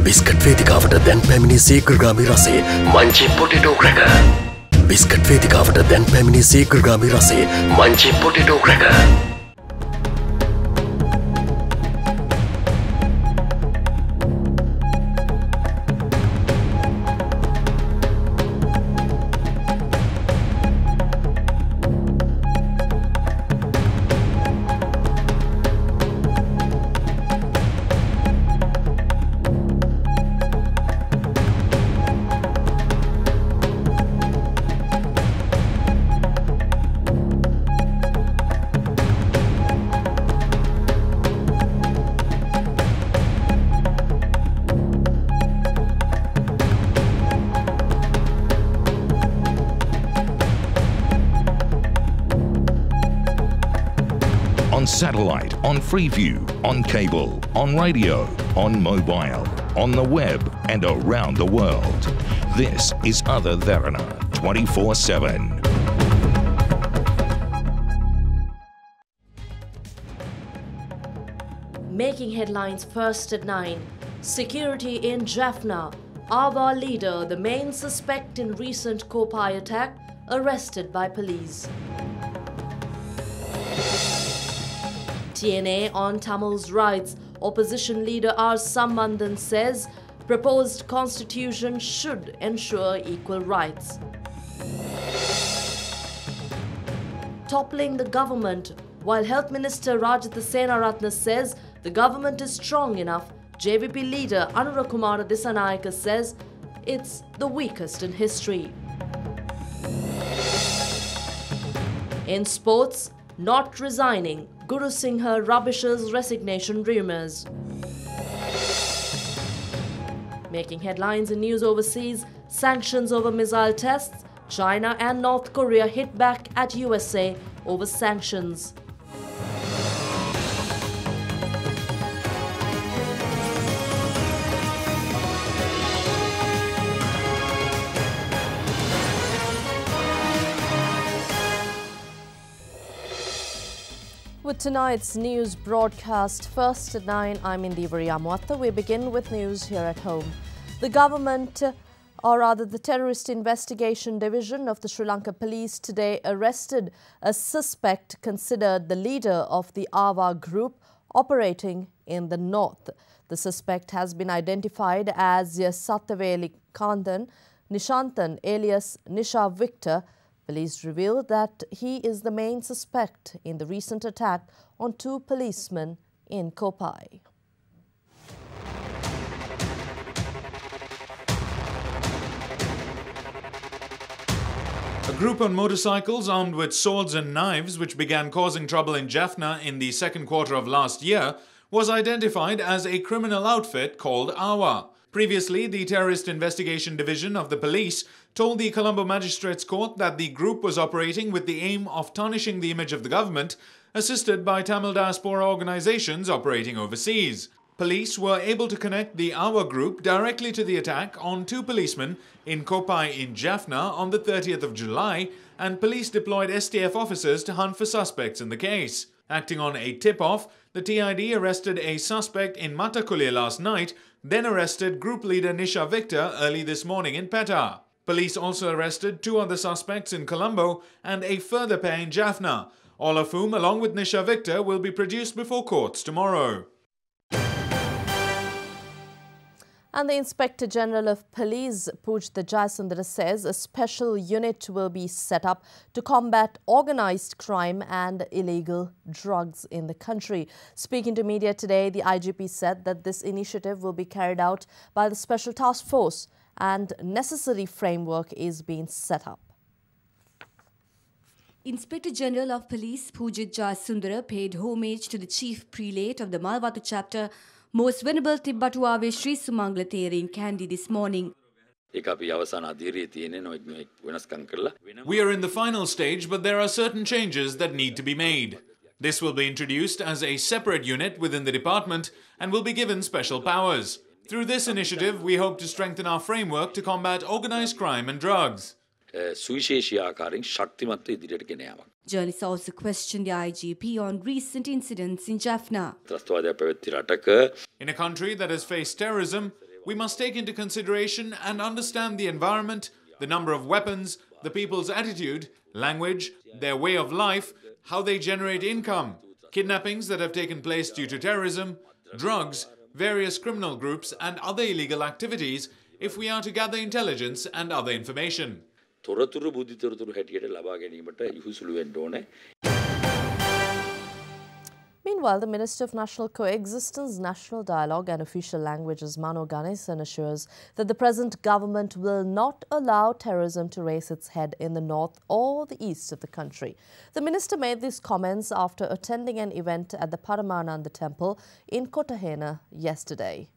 Biscuit වේදිකාවට දැන් පැමිණි සීග්‍රගාමී රසේ Munchee potato cracker. Biscuit වේදිකාවට දැන් පැමිණි සීග්‍රගාමී රසේ Munchee potato cracker. On satellite, on Freeview, on cable, on radio, on mobile, on the web and around the world. This is Other Derana 24/7. Making headlines first at 9. Security in Jaffna. Awa leader, the main suspect in recent Kopai attack, arrested by police. TNA on Tamil's rights. Opposition leader R. Sambandhan says proposed constitution should ensure equal rights. Toppling the government. While Health Minister Rajitha Senaratne says the government is strong enough, JVP leader Anurakumara Dissanayaka says it's the weakest in history. In sports, not resigning. Guru Singha rubbishes resignation rumours. Making headlines in news overseas, sanctions over missile tests. China and North Korea hit back at USA over sanctions. With tonight's news broadcast first at 9, I'm Indivari Amwatha. We begin with news here at home. The government, or rather the Terrorist Investigation Division of the Sri Lanka Police today arrested a suspect considered the leader of the Awa group operating in the north. The suspect has been identified as Sattaveli Kandan Nishantan alias Nisha Victor. Police revealed that he is the main suspect in the recent attack on 2 policemen in Kopai. A group on motorcycles armed with swords and knives, which began causing trouble in Jaffna in the second quarter of last year, was identified as a criminal outfit called Awa. Previously, the Terrorist Investigation Division of the police told the Colombo Magistrates Court that the group was operating with the aim of tarnishing the image of the government, assisted by Tamil diaspora organizations operating overseas. Police were able to connect the Awa group directly to the attack on 2 policemen in Kopai in Jaffna on the 30th of July, and police deployed STF officers to hunt for suspects in the case. Acting on a tip-off, the TID arrested a suspect in Matakulya last night, then arrested group leader Nisha Victor early this morning in Petta. Police also arrested 2 other suspects in Colombo and a further pair in Jaffna, all of whom, along with Nisha Victor, will be produced before courts tomorrow. And the Inspector General of Police, Pujitha Jayasundara, says a special unit will be set up to combat organised crime and illegal drugs in the country. Speaking to media today, the IGP said that this initiative will be carried out by the Special Task Force and necessary framework is being set up. Inspector General of Police Pujitha Jayasundara paid homage to the Chief Prelate of the Malwatu chapter, Most Venerable Tibbatuave Sri Sumangala Thering Kandy this morning. We are in the final stage, but there are certain changes that need to be made. This will be introduced as a separate unit within the department and will be given special powers. Through this initiative, we hope to strengthen our framework to combat organised crime and drugs. Journalists also questioned the IGP on recent incidents in Jaffna. In a country that has faced terrorism, We must take into consideration and understand the environment, the number of weapons, the people's attitude, language, their way of life, how they generate income, kidnappings that have taken place due to terrorism, drugs, various criminal groups and other illegal activities if we are to gather intelligence and other information. Meanwhile, the Minister of National Coexistence, National Dialogue and Official Languages, Mano Ganesan, assures that the present government will not allow terrorism to raise its head in the north or the east of the country. The minister made these comments after attending an event at the Paramananda Temple in Kotahena yesterday.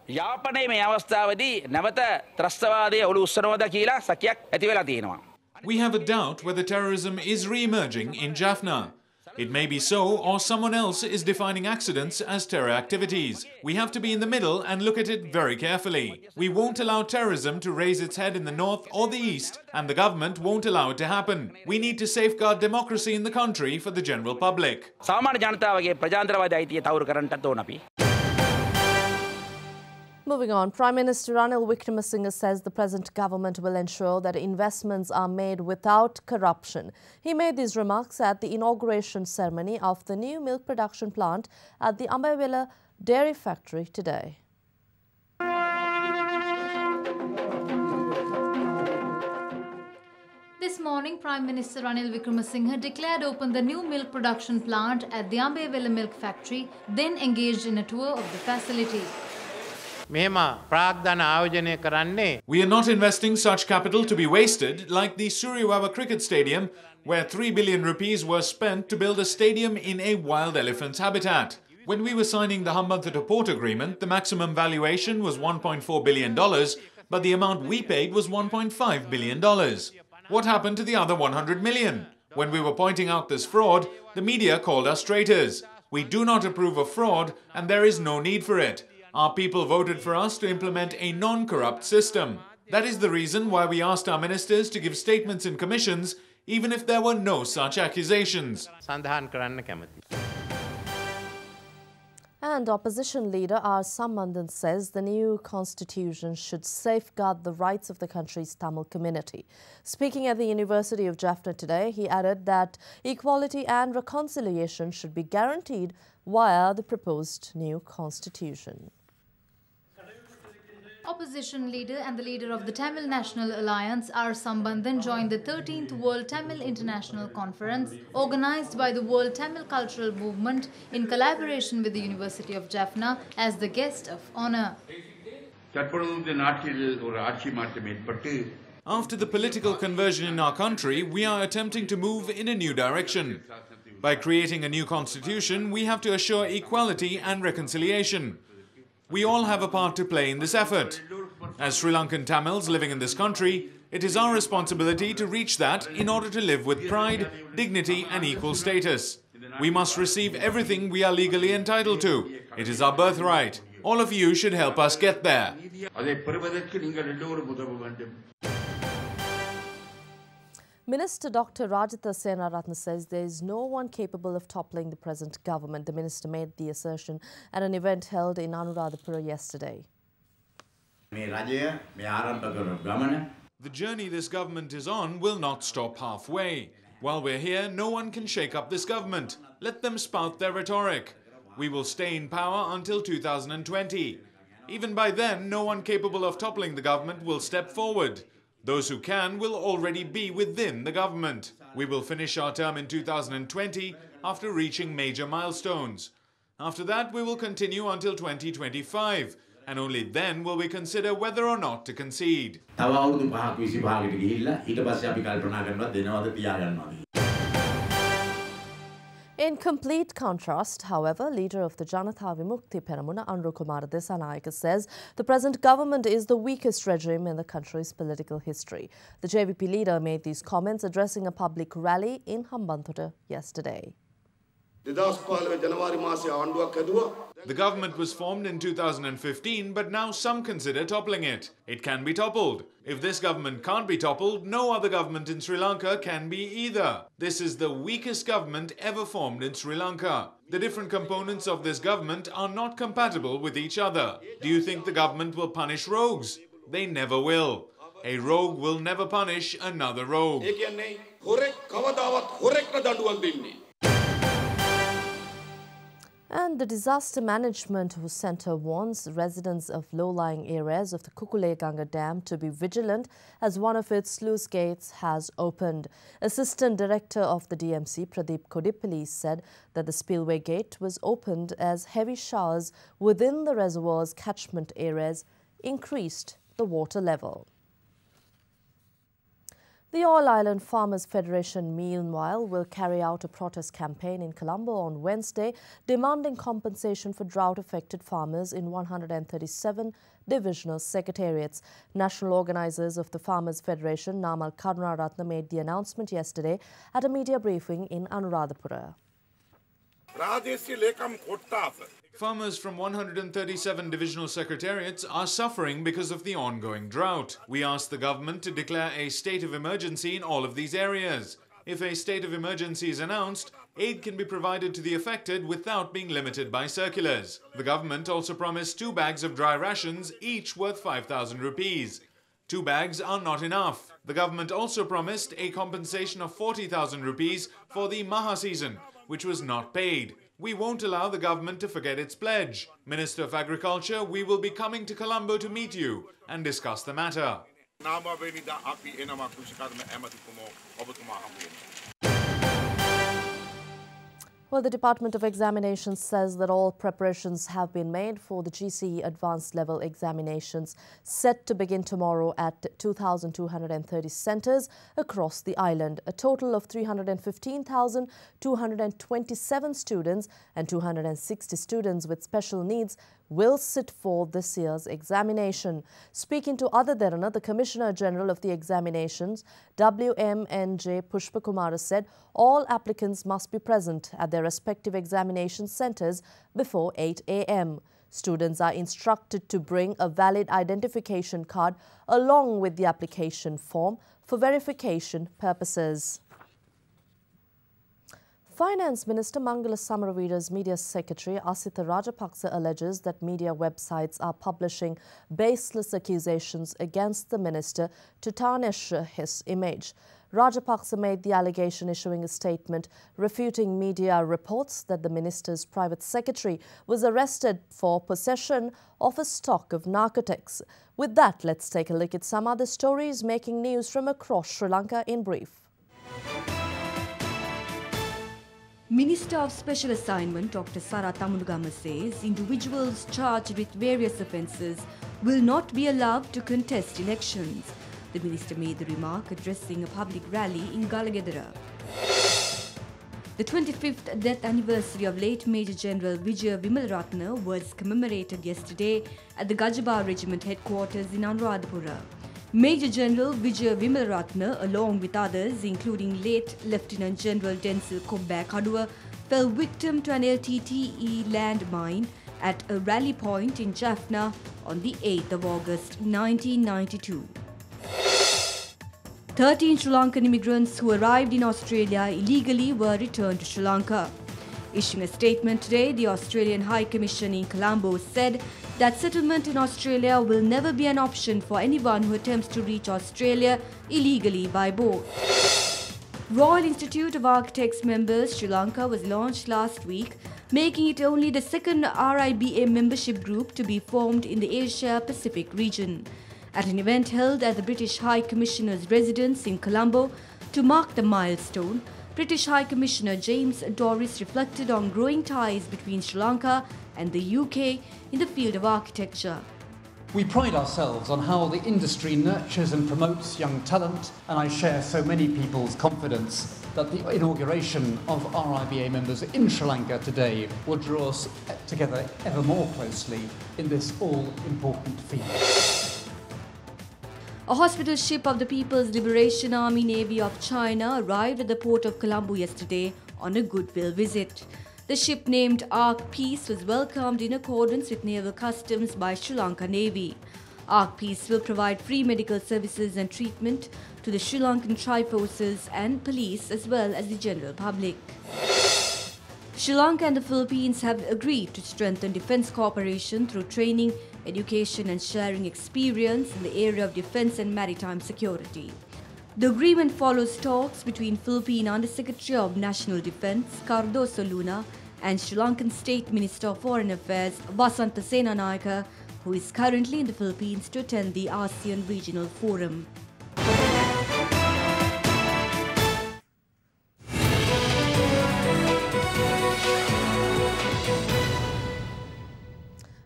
යාපනයේ මේ අවස්ථාවේදී නැවත ත්‍රස්තවාදයේ ඔලු උස්සනවද කියලා සැකයක් ඇති වෙලා තියෙනවා. We have a doubt whether terrorism is re-emerging in Jaffna. It may be so, or someone else is defining accidents as terror activities. We have to be in the middle and look at it very carefully. We won't allow terrorism to raise its head in the north or the east, and the government won't allow it to happen. We need to safeguard democracy in the country for the general public. සාමාන්‍ය ජනතාවගේ ප්‍රජාතන්ත්‍රවාදී අයිතිය තවුරු කරන්නට ඕන අපි. Moving on, Prime Minister Ranil Wickremesinghe says the present government will ensure that investments are made without corruption. He made these remarks at the inauguration ceremony of the new milk production plant at the Ambewela dairy factory today. This morning, Prime Minister Ranil Wickremesinghe declared open the new milk production plant at the Ambewela milk factory, then engaged in a tour of the facility. We are not investing such capital to be wasted like the Suryawawa cricket stadium, where 3 billion rupees were spent to build a stadium in a wild elephant's habitat. When we were signing the Hambantota port agreement, the maximum valuation was $1.4 billion, but the amount we paid was $1.5 billion. What happened to the other 100 million? When we were pointing out this fraud, the media called us traitors. We do not approve of fraud, and there is no need for it. Our people voted for us to implement a non-corrupt system. That is the reason why we asked our ministers to give statements in commissions, even if there were no such accusations. And opposition leader R. Sambandhan says the new constitution should safeguard the rights of the country's Tamil community. Speaking at the University of Jaffna today, he added that equality and reconciliation should be guaranteed via the proposed new constitution. Opposition leader and the leader of the Tamil National Alliance, R. Sambandhan, joined the 13th World Tamil International Conference organized by the World Tamil Cultural Movement in collaboration with the University of Jaffna as the guest of honor. After the political conversion in our country, we are attempting to move in a new direction. By creating a new constitution, we have to assure equality and reconciliation. We all have a part to play in this effort. As Sri Lankan Tamils living in this country, it is our responsibility to reach that in order to live with pride, dignity and equal status. We must receive everything we are legally entitled to. It is our birthright. All of you should help us get there. Minister Dr. Rajitha Senaratne says there is no one capable of toppling the present government. The minister made the assertion at an event held in Anuradhapura yesterday. The journey this government is on will not stop halfway. While we're here, no one can shake up this government. Let them spout their rhetoric. We will stay in power until 2020. Even by then, no one capable of toppling the government will step forward. Those who can will already be within the government. We will finish our term in 2020 after reaching major milestones. After that, we will continue until 2025, and only then will we consider whether or not to concede. In complete contrast, however, leader of the Janatha Vimukti Peramuna, Anru Kumar Desanayake, says the present government is the weakest regime in the country's political history. The JVP leader made these comments addressing a public rally in Hambantota yesterday. The government was formed in 2015, but now some consider toppling it. It can be toppled. If this government can't be toppled, no other government in Sri Lanka can be either. This is the weakest government ever formed in Sri Lanka. The different components of this government are not compatible with each other. Do you think the government will punish rogues? They never will. A rogue will never punish another rogue. And the Disaster Management Centre warns residents of low-lying areas of the Kukuleganga Dam to be vigilant as one of its sluice gates has opened. Assistant Director of the DMC, Pradeep Kodipalli, said that the spillway gate was opened as heavy showers within the reservoir's catchment areas increased the water level. The All Island Farmers Federation, meanwhile, will carry out a protest campaign in Colombo on Wednesday, demanding compensation for drought-affected farmers in 137 divisional secretariats. National organizers of the Farmers Federation, Namal Karunaratne, made the announcement yesterday at a media briefing in Anuradhapura. Farmers from 137 divisional secretariats are suffering because of the ongoing drought. We asked the government to declare a state of emergency in all of these areas. If a state of emergency is announced, aid can be provided to the affected without being limited by circulars. The government also promised 2 bags of dry rations, each worth 5,000 rupees. 2 bags are not enough. The government also promised a compensation of 40,000 rupees for the Maha season, which was not paid. We won't allow the government to forget its pledge. Minister of Agriculture, we will be coming to Colombo to meet you and discuss the matter. Well, the Department of Examinations says that all preparations have been made for the GCE Advanced Level examinations set to begin tomorrow at 2,230 centres across the island. A total of 315,227 students and 260 students with special needs will sit for this year's examination. Speaking to Other Derana, the Commissioner General of the Examinations, WMNJ Pushpakumara, said all applicants must be present at their respective examination centres before 8 a.m. Students are instructed to bring a valid identification card along with the application form for verification purposes. Finance Minister Mangala Samaravira's media secretary Asitha Rajapaksa alleges that media websites are publishing baseless accusations against the minister to tarnish his image. Rajapaksa made the allegation issuing a statement refuting media reports that the minister's private secretary was arrested for possession of a stock of narcotics. With that, let's take a look at some other stories making news from across Sri Lanka in brief. Minister of Special Assignment Dr. Sara Tamulugama says individuals charged with various offences will not be allowed to contest elections. The minister made the remark addressing a public rally in Galagedara. The 25th death anniversary of late Major General Vijaya Vimalratne was commemorated yesterday at the Gajaba Regiment headquarters in Anuradhapura. Major General Vijaya Vimalratne, along with others, including late Lieutenant General Denzel Kobbak Kaduwa, fell victim to an LTTE landmine at a rally point in Jaffna on the 8th of August 1992. 13 Sri Lankan immigrants who arrived in Australia illegally were returned to Sri Lanka. Issuing a statement today, the Australian High Commission in Colombo said that settlement in Australia will never be an option for anyone who attempts to reach Australia illegally by boat. Royal Institute of Architects members Sri Lanka was launched last week, making it only the second RIBA membership group to be formed in the Asia-Pacific region. At an event held at the British High Commissioner's residence in Colombo to mark the milestone, British High Commissioner James Doris reflected on growing ties between Sri Lanka and the UK in the field of architecture. We pride ourselves on how the industry nurtures and promotes young talent, and I share so many people's confidence that the inauguration of RIBA members in Sri Lanka today will draw us together ever more closely in this all-important field. A hospital ship of the People's Liberation Army Navy of China arrived at the port of Colombo yesterday on a goodwill visit. The ship named Ark Peace was welcomed in accordance with naval customs by Sri Lanka Navy. Ark Peace will provide free medical services and treatment to the Sri Lankan tri-forces and police as well as the general public. Sri Lanka and the Philippines have agreed to strengthen defence cooperation through training, education and sharing experience in the area of defence and maritime security. The agreement follows talks between Philippine Under-Secretary of National Defence Cardoso Luna and Sri Lankan State Minister of Foreign Affairs Vasanta Senanayake, who is currently in the Philippines to attend the ASEAN Regional Forum.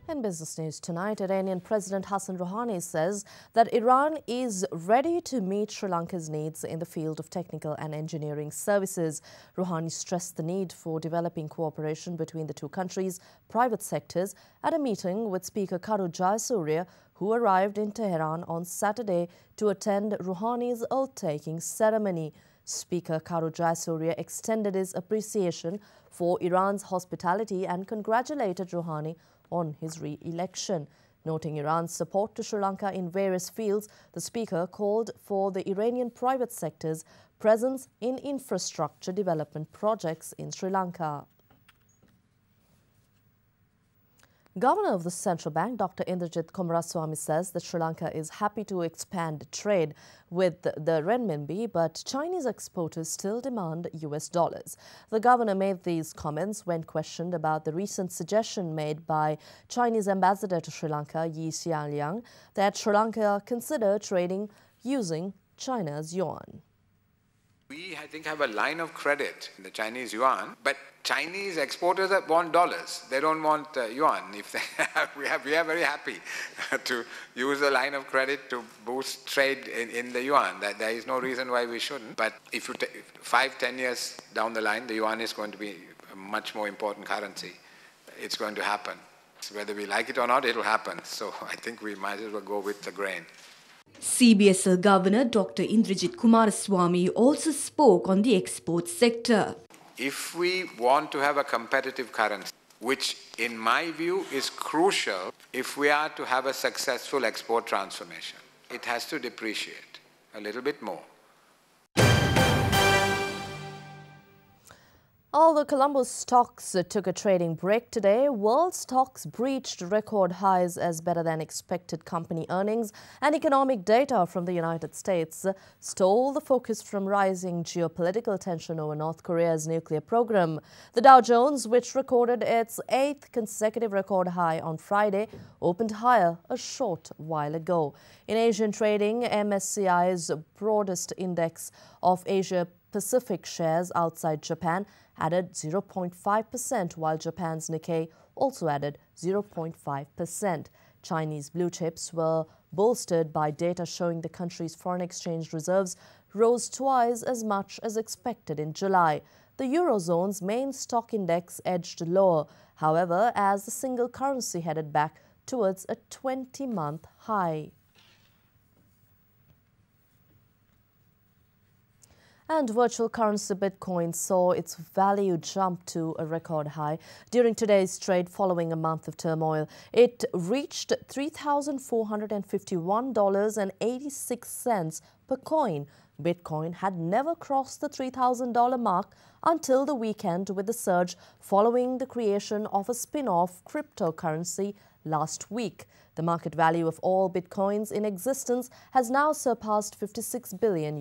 In business news tonight, Iranian President Hassan Rouhani says that Iran is ready to meet Sri Lanka's needs in the field of technical and engineering services. Rouhani stressed the need for developing cooperation between the two countries' private sectors at a meeting with Speaker Karu Jayasuriya, who arrived in Tehran on Saturday to attend Rouhani's oath-taking ceremony. Speaker Karu Jayasuriya extended his appreciation for Iran's hospitality and congratulated Rouhani on his re-election. Noting Iran's support to Sri Lanka in various fields, the speaker called for the Iranian private sector's presence in infrastructure development projects in Sri Lanka. Governor of the Central Bank, Dr. Indrajit Kumaraswamy, says that Sri Lanka is happy to expand trade with the renminbi, but Chinese exporters still demand US dollars. The governor made these comments when questioned about the recent suggestion made by Chinese ambassador to Sri Lanka, Yi Xiaoliang, that Sri Lanka consider trading using China's yuan. We, I think, have a line of credit in the Chinese yuan, but Chinese exporters want dollars. They don't want yuan. If they we are very happy to use a line of credit to boost trade in the yuan. There is no reason why we shouldn't. But if you take 5-10 years down the line, the yuan is going to be a much more important currency. It's going to happen. So whether we like it or not, it will happen. So I think we might as well go with the grain. CBSL Governor Dr. Indrajit Kumaraswamy also spoke on the export sector. If we want to have a competitive currency, which in my view is crucial if we are to have a successful export transformation, it has to depreciate a little bit more. Although Colombo's stocks took a trading break today, world stocks breached record highs as better than expected company earnings and economic data from the United States stole the focus from rising geopolitical tension over North Korea's nuclear program. The Dow Jones, which recorded its 8th consecutive record high on Friday, opened higher a short while ago. In Asian trading, MSCI's broadest index of Asia-Pacific shares outside Japan added 0.5%, while Japan's Nikkei also added 0.5%. Chinese blue chips were bolstered by data showing the country's foreign exchange reserves rose twice as much as expected in July. The Eurozone's main stock index edged lower, however, as the single currency headed back towards a 20-month high. And virtual currency Bitcoin saw its value jump to a record high during today's trade following a month of turmoil. It reached $3,451.86 per coin. Bitcoin had never crossed the $3,000 mark until the weekend, with the surge following the creation of a spin-off cryptocurrency last week. The market value of all Bitcoins in existence has now surpassed $56 billion.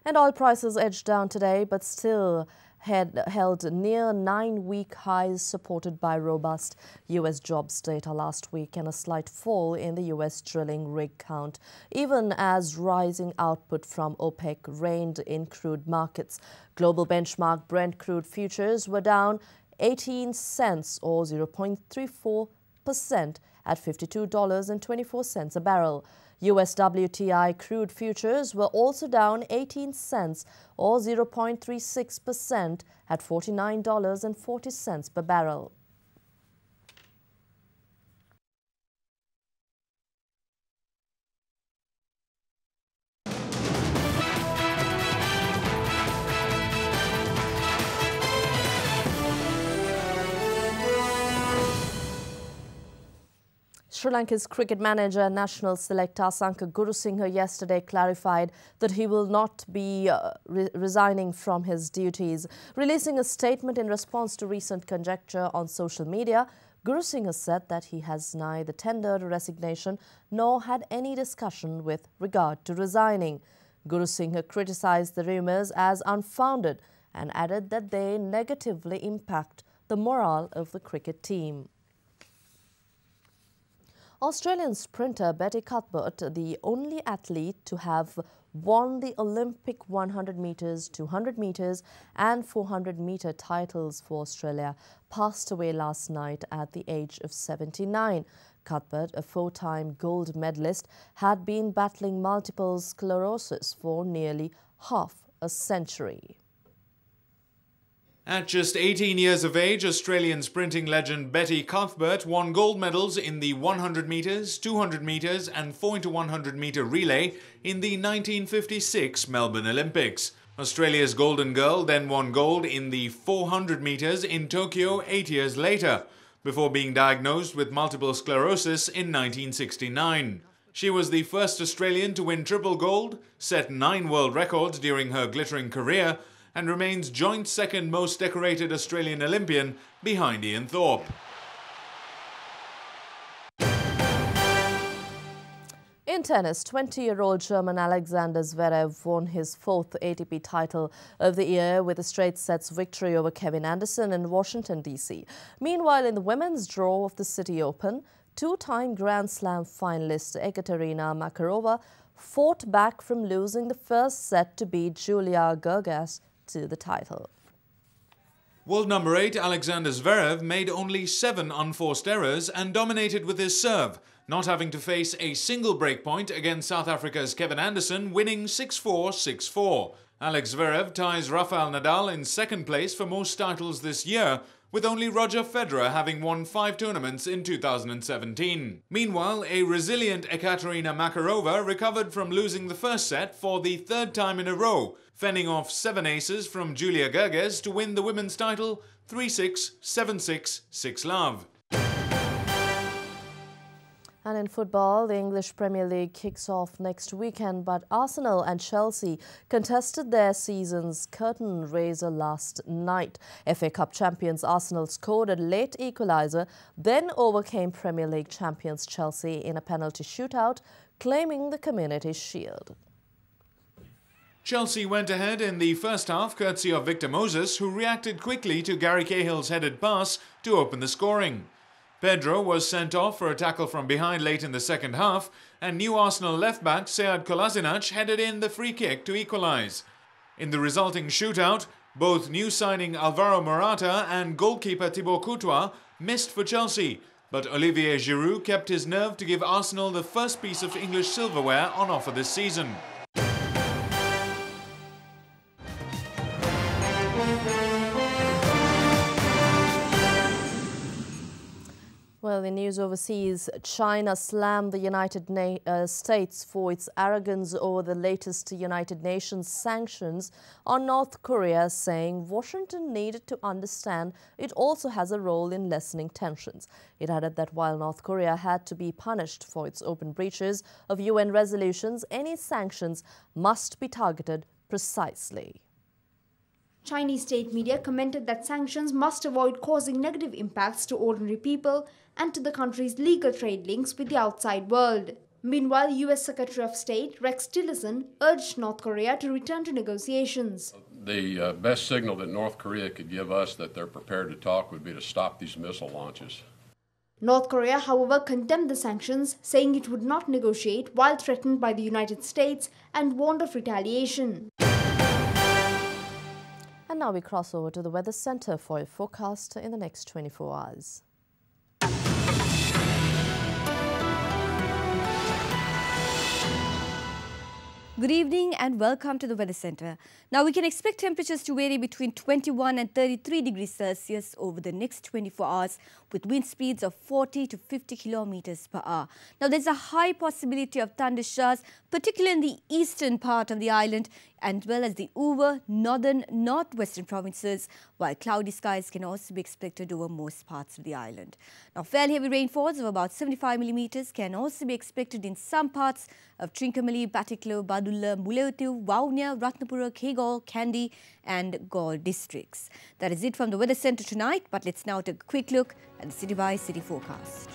And oil prices edged down today, but still had held near 9-week highs, supported by robust U.S. jobs data last week and a slight fall in the U.S. drilling rig count, even as rising output from OPEC reigned in crude markets. Global benchmark Brent crude futures were down 18 cents or 0.34% at $52.24 a barrel. US WTI crude futures were also down 18 cents or 0.36% at $49.40 per barrel. Sri Lanka's cricket manager and national selector Asanka Gurusinghe yesterday clarified that he will not be resigning from his duties. Releasing a statement in response to recent conjecture on social media, Gurusinghe said that he has neither tendered a resignation nor had any discussion with regard to resigning. Gurusinghe criticized the rumours as unfounded and added that they negatively impact the morale of the cricket team. Australian sprinter Betty Cuthbert, the only athlete to have won the Olympic 100 metres, 200 metres and 400 metre titles for Australia, passed away last night at the age of 79. Cuthbert, a four-time gold medalist, had been battling multiple sclerosis for nearly half a century. At just 18 years of age, Australian sprinting legend Betty Cuthbert won gold medals in the 100 metres, 200 metres and 4x100 metre relay in the 1956 Melbourne Olympics. Australia's golden girl then won gold in the 400 metres in Tokyo 8 years later, before being diagnosed with multiple sclerosis in 1969. She was the first Australian to win triple gold, set 9 world records during her glittering career, and remains joint second most decorated Australian Olympian behind Ian Thorpe. In tennis, 20-year-old German Alexander Zverev won his fourth ATP title of the year with a straight sets victory over Kevin Anderson in Washington, D.C. Meanwhile, in the women's draw of the City Open, two-time Grand Slam finalist Ekaterina Makarova fought back from losing the first set to beat Julia Gerges to the title. World number 8 Alexander Zverev made only 7 unforced errors and dominated with his serve, not having to face a single breakpoint against South Africa's Kevin Anderson, winning 6-4, 6-4. Alex Zverev ties Rafael Nadal in second place for most titles this year, with only Roger Federer having won 5 tournaments in 2017. Meanwhile, a resilient Ekaterina Makarova recovered from losing the first set for the third time in a row, fending off 7 aces from Julia Gerges to win the women's title 3-6, 7-6, 6-love. And in football, the English Premier League kicks off next weekend, but Arsenal and Chelsea contested their season's curtain raiser last night. FA Cup champions Arsenal scored a late equaliser, then overcame Premier League champions Chelsea in a penalty shootout, claiming the Community Shield. Chelsea went ahead in the first half courtesy of Victor Moses, who reacted quickly to Gary Cahill's headed pass to open the scoring. Pedro was sent off for a tackle from behind late in the second half, and new Arsenal left-back Sead Kolasinac headed in the free kick to equalise. In the resulting shootout, both new signing Alvaro Morata and goalkeeper Thibaut Courtois missed for Chelsea, but Olivier Giroud kept his nerve to give Arsenal the first piece of English silverware on offer this season. Well, in news overseas, China slammed the United States for its arrogance over the latest United Nations sanctions on North Korea, saying Washington needed to understand it also has a role in lessening tensions. It added that while North Korea had to be punished for its open breaches of UN resolutions, any sanctions must be targeted precisely. Chinese state media commented that sanctions must avoid causing negative impacts to ordinary people and to the country's legal trade links with the outside world. Meanwhile, US Secretary of State Rex Tillerson urged North Korea to return to negotiations. The best signal that North Korea could give us that they're prepared to talk would be to stop these missile launches. North Korea, however, condemned the sanctions, saying it would not negotiate while threatened by the United States and warned of retaliation. And now we cross over to the Weather Centre for a forecast in the next 24 hours. Good evening and welcome to the Weather Centre. Now we can expect temperatures to vary between 21 and 33 degrees Celsius over the next 24 hours with wind speeds of 40 to 50 kilometers per hour. Now there's a high possibility of thunder showers, particularly in the eastern part of the island as well as the over northern northwestern provinces, while cloudy skies can also be expected over most parts of the island. Now, fairly heavy rainfalls of about 75 millimetres can also be expected in some parts of Trincomalee, Batticaloa, Badulla, Mullaitivu, Vavuniya, Ratnapura, Kegol, Kandy and Galle districts. That is it from the Weather Centre tonight, but let's now take a quick look at the city-by-city forecast.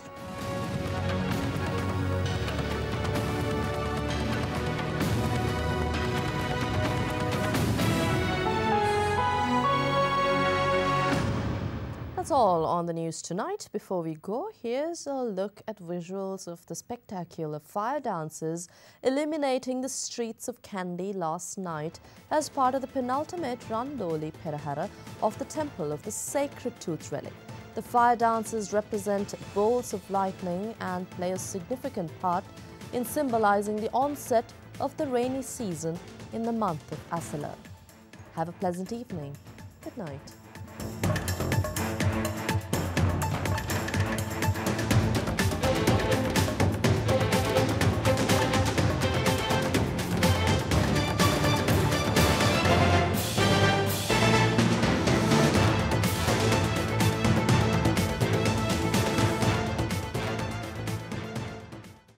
That's all on the news tonight. Before we go, here's a look at visuals of the spectacular fire dances illuminating the streets of Kandy last night as part of the penultimate Randoli Perahara of the Temple of the Sacred Tooth Relic. The fire dances represent bolts of lightning and play a significant part in symbolizing the onset of the rainy season in the month of Asala. Have a pleasant evening. Good night.